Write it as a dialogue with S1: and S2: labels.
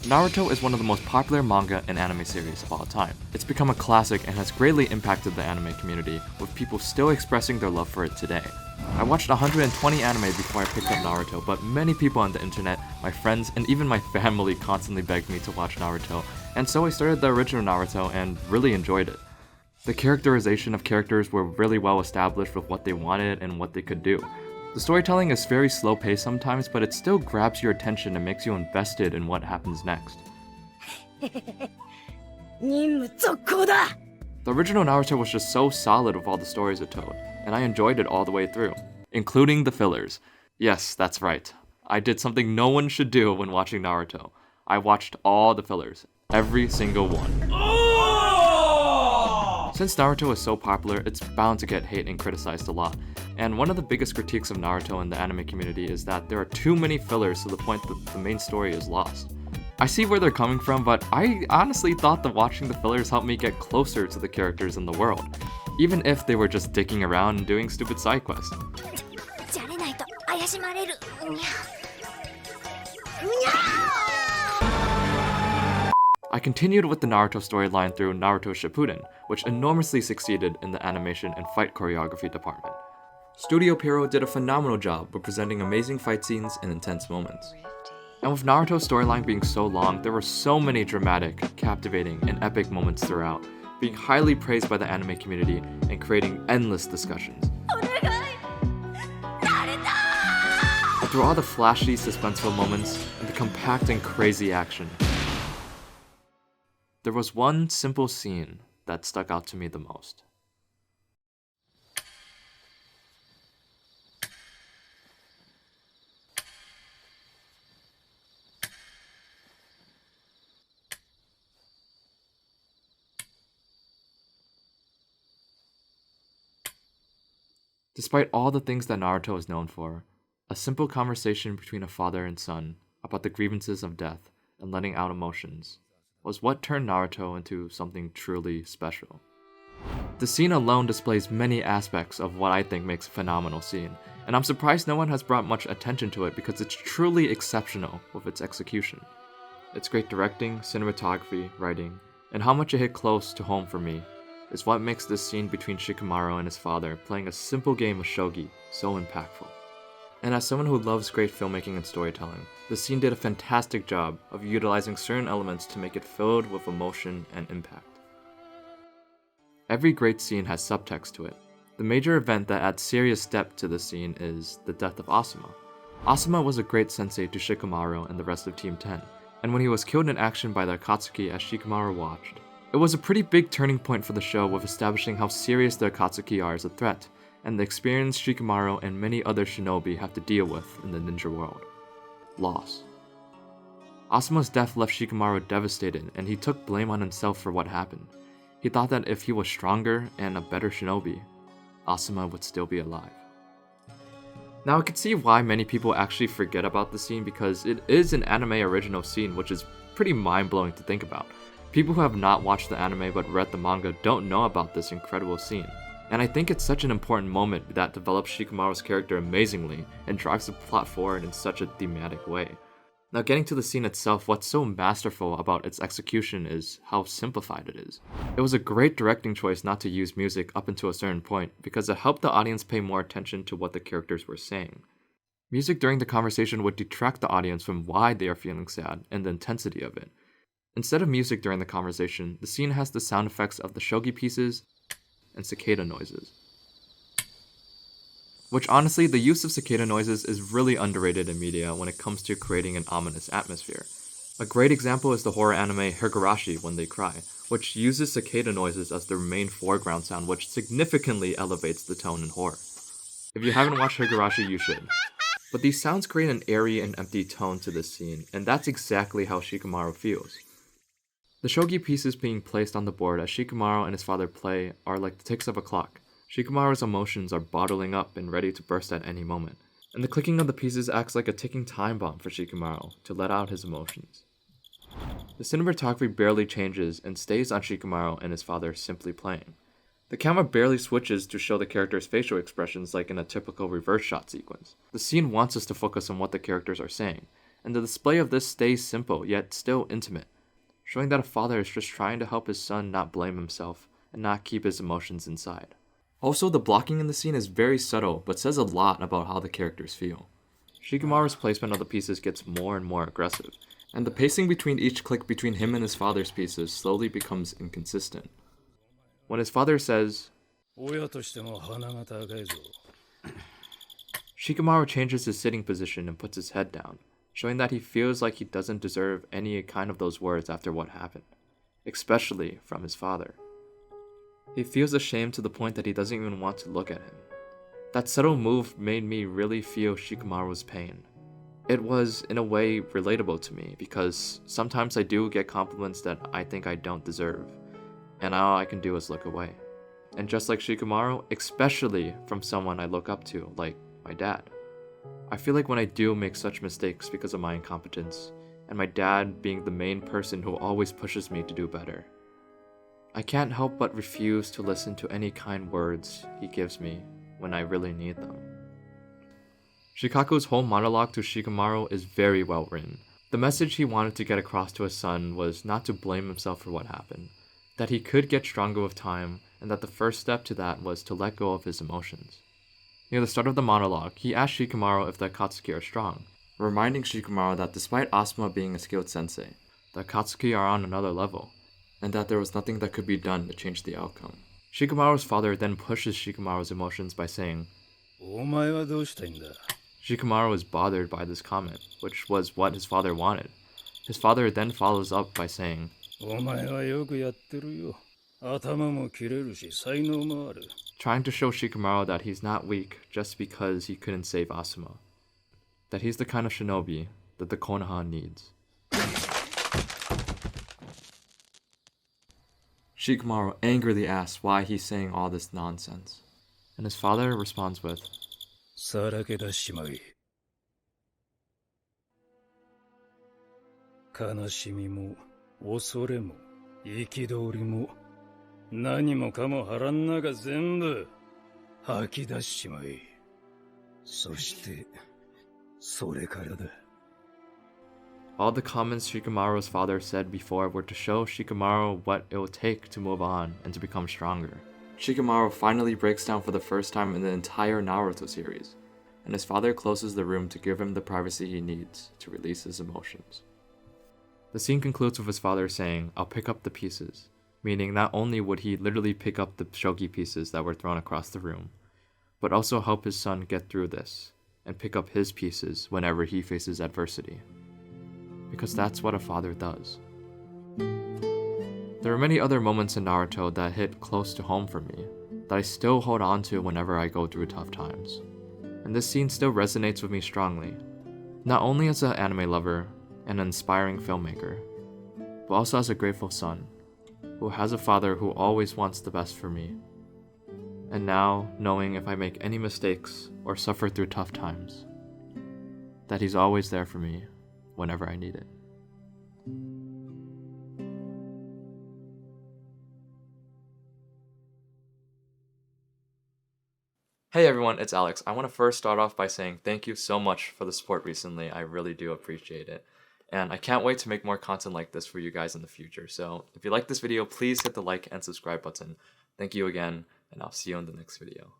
S1: Naruto is one of the most popular manga and anime series of all time. It's become a classic and has greatly impacted the anime community, with people still expressing their love for it today. I watched 120 anime before I picked up Naruto, but many people on the internet, my friends, and even my family constantly begged me to watch Naruto, and so I started the original Naruto and really enjoyed it. The characterization of characters were really well established with what they wanted and what they could do. The storytelling is very slow paced sometimes, but it still grabs your attention and makes you invested in what happens next. The original Naruto was just so solid with all the stories it told, and I enjoyed it all the way through, including the fillers. Yes, that's right. I did something no one should do when watching Naruto. I watched all the fillers, every single one. Since Naruto is so popular, it's bound to get hate and criticized a lot. And one of the biggest critiques of Naruto in the anime community is that there are too many fillers to the point that the main story is lost. I see where they're coming from, but I honestly thought that watching the fillers helped me get closer to the characters in the world, even if they were just dicking around and doing stupid side quests. I continued with the Naruto storyline through Naruto Shippuden, which enormously succeeded in the animation and fight choreography department. Studio Pierrot did a phenomenal job with presenting amazing fight scenes and intense moments. And with Naruto's storyline being so long, there were so many dramatic, captivating, and epic moments throughout, being highly praised by the anime community and creating endless discussions. But through all the flashy, suspenseful moments and the compact and crazy action, there was one simple scene that stuck out to me the most. Despite all the things that Naruto is known for, a simple conversation between a father and son about the grievances of death and letting out emotions was what turned Naruto into something truly special. The scene alone displays many aspects of what I think makes a phenomenal scene, and I'm surprised no one has brought much attention to it because it's truly exceptional with its execution. Its great directing, cinematography, writing, and how much it hit close to home for me is what makes this scene between Shikamaru and his father playing a simple game of shogi so impactful. And as someone who loves great filmmaking and storytelling, the scene did a fantastic job of utilizing certain elements to make it filled with emotion and impact. Every great scene has subtext to it. The major event that adds serious depth to the scene is the death of Asuma. Asuma was a great sensei to Shikamaru and the rest of Team 10, and when he was killed in action by the Akatsuki as Shikamaru watched, it was a pretty big turning point for the show with establishing how serious the Akatsuki are as a threat, and the experience Shikamaru and many other shinobi have to deal with in the ninja world. Loss. Asuma's death left Shikamaru devastated, and he took blame on himself for what happened. He thought that if he was stronger and a better shinobi, Asuma would still be alive. Now I could see why many people actually forget about the scene because it is an anime original scene, which is pretty mind-blowing to think about. People who have not watched the anime but read the manga don't know about this incredible scene. And I think it's such an important moment that develops Shikamaru's character amazingly and drives the plot forward in such a thematic way. Now getting to the scene itself, what's so masterful about its execution is how simplified it is. It was a great directing choice not to use music up until a certain point because it helped the audience pay more attention to what the characters were saying. Music during the conversation would detract the audience from why they are feeling sad and the intensity of it. Instead of music during the conversation, the scene has the sound effects of the shogi pieces and cicada noises. Which honestly, the use of cicada noises is really underrated in media when it comes to creating an ominous atmosphere. A great example is the horror anime Higurashi When They Cry, which uses cicada noises as their main foreground sound, which significantly elevates the tone in horror. If you haven't watched Higurashi, you should. But these sounds create an airy and empty tone to this scene, and that's exactly how Shikamaru feels. The shogi pieces being placed on the board as Shikamaru and his father play are like the ticks of a clock. Shikamaru's emotions are bottling up and ready to burst at any moment, and the clicking of the pieces acts like a ticking time bomb for Shikamaru to let out his emotions. The cinematography barely changes and stays on Shikamaru and his father simply playing. The camera barely switches to show the characters' facial expressions like in a typical reverse shot sequence. The scene wants us to focus on what the characters are saying, and the display of this stays simple yet still intimate, showing that a father is just trying to help his son not blame himself and not keep his emotions inside. Also, the blocking in the scene is very subtle but says a lot about how the characters feel. Shikamaru's placement of the pieces gets more and more aggressive, and the pacing between each click between him and his father's pieces slowly becomes inconsistent. When his father says, Shikamaru changes his sitting position and puts his head down, showing that he feels like he doesn't deserve any kind of those words after what happened, especially from his father. He feels ashamed to the point that he doesn't even want to look at him. That subtle move made me really feel Shikamaru's pain. It was, in a way, relatable to me because sometimes I do get compliments that I think I don't deserve, and all I can do is look away. And just like Shikamaru, especially from someone I look up to, like my dad. I feel like when I do make such mistakes because of my incompetence, and my dad being the main person who always pushes me to do better, I can't help but refuse to listen to any kind words he gives me when I really need them. Shikaku's whole monologue to Shikamaru is very well written. The message he wanted to get across to his son was not to blame himself for what happened, that he could get stronger with time, and that the first step to that was to let go of his emotions. Near the start of the monologue, he asked Shikamaru if the Akatsuki are strong, reminding Shikamaru that despite Asuma being a skilled sensei, the Akatsuki are on another level, and that there was nothing that could be done to change the outcome. Shikamaru's father then pushes Shikamaru's emotions by saying, Shikamaru is bothered by this comment, which was what his father wanted. His father then follows up by saying, trying to show Shikamaru that he's not weak just because he couldn't save Asuma, that he's the kind of shinobi that the Konoha needs. Shikamaru angrily asks why he's saying all this nonsense, and his father responds with, all the comments Shikamaru's father said before were to show Shikamaru what it would take to move on and to become stronger. Shikamaru finally breaks down for the first time in the entire Naruto series, and his father closes the room to give him the privacy he needs to release his emotions. The scene concludes with his father saying, "I'll pick up the pieces," meaning not only would he literally pick up the shogi pieces that were thrown across the room, but also help his son get through this and pick up his pieces whenever he faces adversity. Because that's what a father does. There are many other moments in Naruto that hit close to home for me, that I still hold on to whenever I go through tough times. And this scene still resonates with me strongly, not only as an anime lover and an inspiring filmmaker, but also as a grateful son, who has a father who always wants the best for me. And now, knowing if I make any mistakes or suffer through tough times, that he's always there for me whenever I need it. Hey everyone, it's Alex. I want to first start off by saying thank you so much for the support recently. I really do appreciate it. And I can't wait to make more content like this for you guys in the future. So if you like this video, please hit the like and subscribe button. Thank you again, and I'll see you in the next video.